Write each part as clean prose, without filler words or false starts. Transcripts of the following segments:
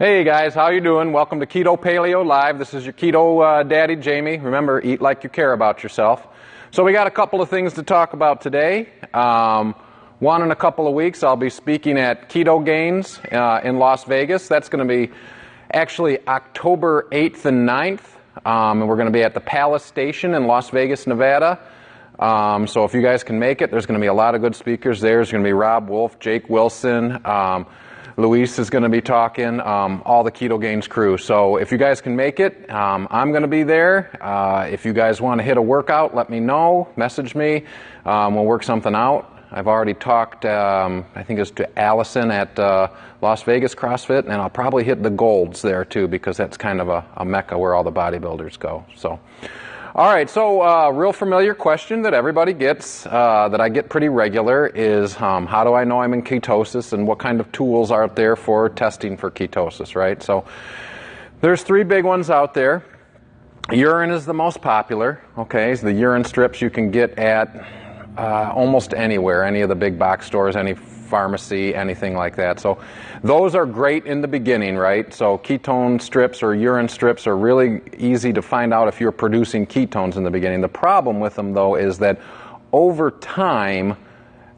Hey guys, how you doing? Welcome to Keto Paleo Live. This is your Keto Daddy, Jamie. Remember, eat like you care about yourself. So we got a couple of things to talk about today. One in a couple of weeks, I'll be speaking at Ketogains in Las Vegas. That's going to be actually October 8th and 9th. And we're going to be at the Palace Station in Las Vegas, Nevada. So if you guys can make it, there's going to be a lot of good speakers there. There's going to be Rob Wolf, Jake Wilson, Luis is going to be talking, all the Ketogains crew. So if you guys can make it, I'm going to be there. If you guys want to hit a workout, let me know. Message me. We'll work something out. I've already talked, I think it's to Allison at Las Vegas CrossFit, and I'll probably hit the Golds there too, because that's kind of a mecca where all the bodybuilders go. So, all right, so real familiar question that everybody gets, that I get pretty regular is how do I know I'm in ketosis, and what kind of tools are out there for testing for ketosis, right? So there's three big ones out there. Urine is the most popular, okay? So the urine strips you can get at almost anywhere, any of the big box stores, any pharmacy, anything like that. So those are great in the beginning, right? So ketone strips or urine strips are really easy to find out if you're producing ketones in the beginning. The problem with them, though, is that over time,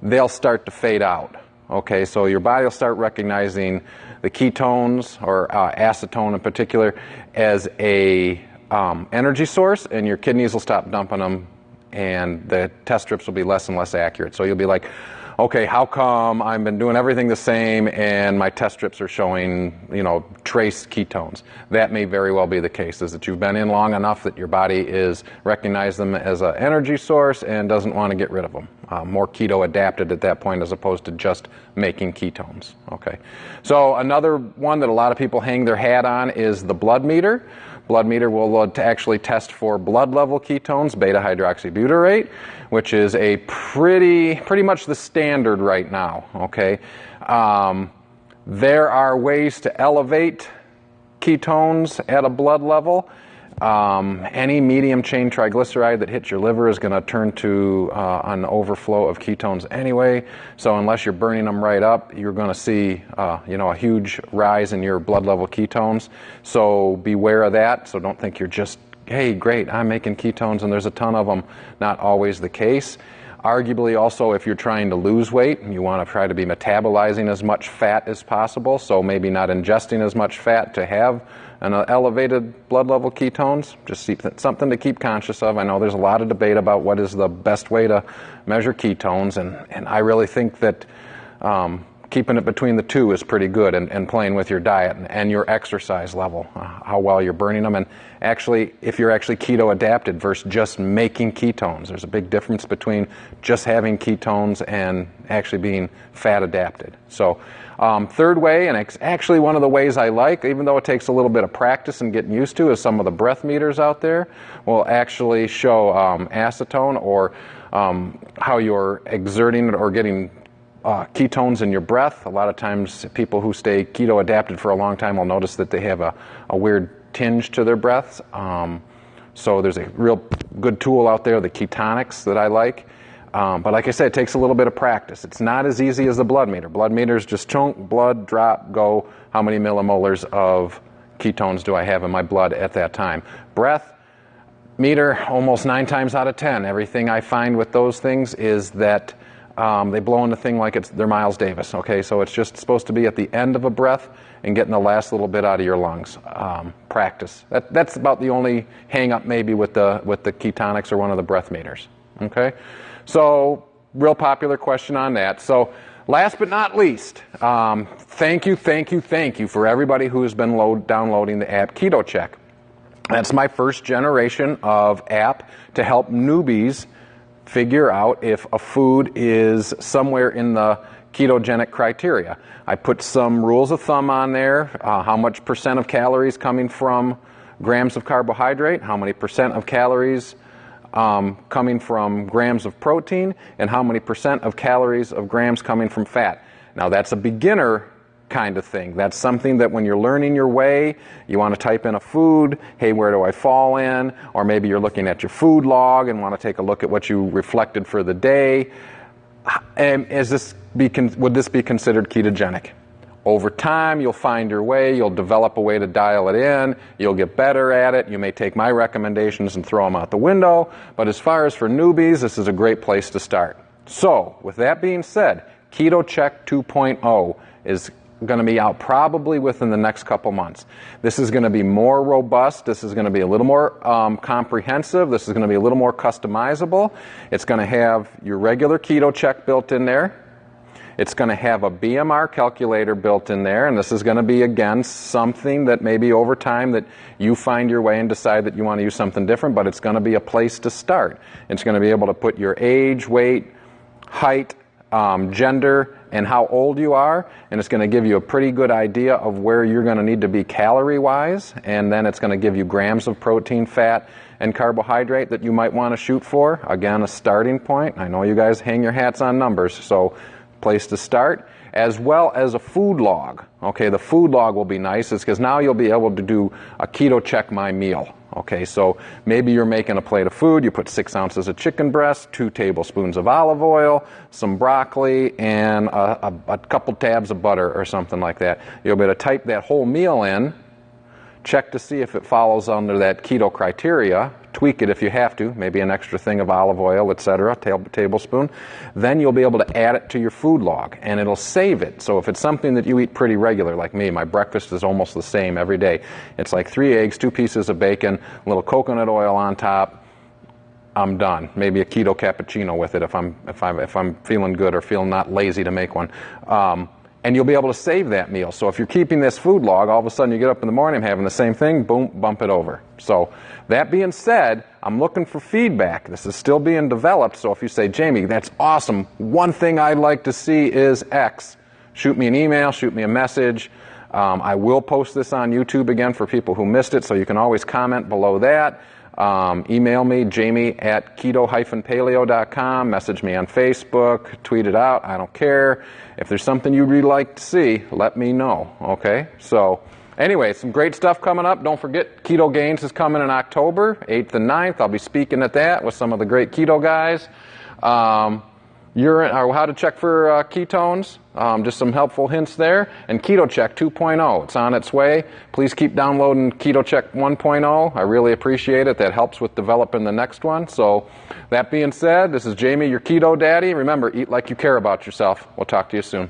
they'll start to fade out. Okay, so your body will start recognizing the ketones, or acetone in particular, as a energy source, and your kidneys will stop dumping them, and the test strips will be less and less accurate. So you'll be like, okay, how come I've been doing everything the same and my test strips are showing, trace ketones? That may very well be the case, is that you've been in long enough that your body is recognized them as an energy source and doesn't want to get rid of them. More keto adapted at that point as opposed to just making ketones. Okay. So another one that a lot of people hang their hat on is the blood meter. Blood meter will actually test for blood level ketones, beta-hydroxybutyrate, which is a pretty much the standard right now, okay? There are ways to elevate ketones at a blood level. Any medium chain triglyceride that hits your liver is going to turn to an overflow of ketones anyway. So unless you're burning them right up, you're going to see a huge rise in your blood level ketones. So beware of that. So don't think you're just, hey, great, I'm making ketones and there's a ton of them. Not always the case. Arguably also, if you're trying to lose weight, you want to try to be metabolizing as much fat as possible, so maybe not ingesting as much fat to have an elevated blood level ketones. Just something to keep conscious of. I know there's a lot of debate about what is the best way to measure ketones, and I really think that keeping it between the two is pretty good, and playing with your diet and your exercise level, how well you're burning them, and actually if you're actually keto adapted versus just making ketones. There's a big difference between just having ketones and actually being fat adapted. So third way, and it's actually one of the ways I like, even though it takes a little bit of practice and getting used to, is some of the breath meters out there will actually show acetone, or how you're exerting it or getting ketones in your breath. A lot of times people who stay keto adapted for a long time will notice that they have a weird tinge to their breaths. So there's a real good tool out there, the Ketonics, that I like. But like I said, it takes a little bit of practice. It's not as easy as the blood meter. Blood meters just chunk, blood, drop, go. How many millimolars of ketones do I have in my blood at that time? Breath meter, almost 9 times out of 10. Everything I find with those things is that they blow in the thing like they're Miles Davis, okay? So it's just supposed to be at the end of a breath and getting the last little bit out of your lungs. Practice. That's about the only hang-up maybe with the Ketonics or one of the breath meters, okay? So real popular question on that. So last but not least, thank you for everybody who has been downloading the app Keto Check. That's my first generation of app to help newbies figure out if a food is somewhere in the ketogenic criteria. I put some rules of thumb on there, how much percent of calories coming from grams of carbohydrate, how many percent of calories coming from grams of protein, and how many percent of calories of grams coming from fat. Now that's a beginner kind of thing. That's something that when you're learning your way, you want to type in a food, hey, where do I fall in? Or maybe you're looking at your food log and want to take a look at what you reflected for the day. And would this be considered ketogenic? Over time, you'll find your way, you'll develop a way to dial it in, you'll get better at it, you may take my recommendations and throw them out the window, but as far as for newbies, this is a great place to start. So, with that being said, Keto Check 2.0 is going to be out probably within the next couple months. This is going to be more robust, this is going to be a little more comprehensive, this is going to be a little more customizable. It's going to have your regular Keto Check built in there. It's going to have a BMR calculator built in there, and this is going to be, again, something that maybe over time that you find your way and decide that you want to use something different, but it's going to be a place to start. It's going to be able to put your age, weight, height, gender, and how old you are, and it's going to give you a pretty good idea of where you're going to need to be calorie-wise, and then it's going to give you grams of protein, fat, and carbohydrate that you might want to shoot for. Again, a starting point. I know you guys hang your hats on numbers, so place to start, as well as a food log. Okay, the food log will be nice, is because now you'll be able to do a Keto Check my meal. Okay, so maybe you're making a plate of food, you put 6 ounces of chicken breast, 2 tablespoons of olive oil, some broccoli, and a couple tabs of butter or something like that. You'll be able to type that whole meal in, check to see if it follows under that keto criteria, tweak it if you have to, maybe an extra thing of olive oil, etc., tablespoon. Then you'll be able to add it to your food log, and it'll save it. So if it's something that you eat pretty regular, like me, my breakfast is almost the same every day. It's like 3 eggs, 2 pieces of bacon, a little coconut oil on top. I'm done. Maybe a keto cappuccino with it if I'm feeling good or feeling not lazy to make one. And you'll be able to save that meal. So if you're keeping this food log, all of a sudden you get up in the morning having the same thing, boom, bump it over. So that being said, I'm looking for feedback. This is still being developed, so if you say, Jamie, that's awesome, one thing I'd like to see is X, shoot me an email, shoot me a message. I will post this on YouTube again for people who missed it, so you can always comment below that. Email me, jamie@keto-paleo.com, message me on Facebook, tweet it out, I don't care. If there's something you'd really like to see, let me know, okay? So, anyway, some great stuff coming up. Don't forget, Ketogains is coming in October, 8th and 9th. I'll be speaking at that with some of the great keto guys. How to check for ketones, just some helpful hints there. And Keto Check 2.0, it's on its way. Please keep downloading Keto Check 1.0. I really appreciate it. That helps with developing the next one. So that being said, this is Jamie, your Keto Daddy. Remember, eat like you care about yourself. We'll talk to you soon.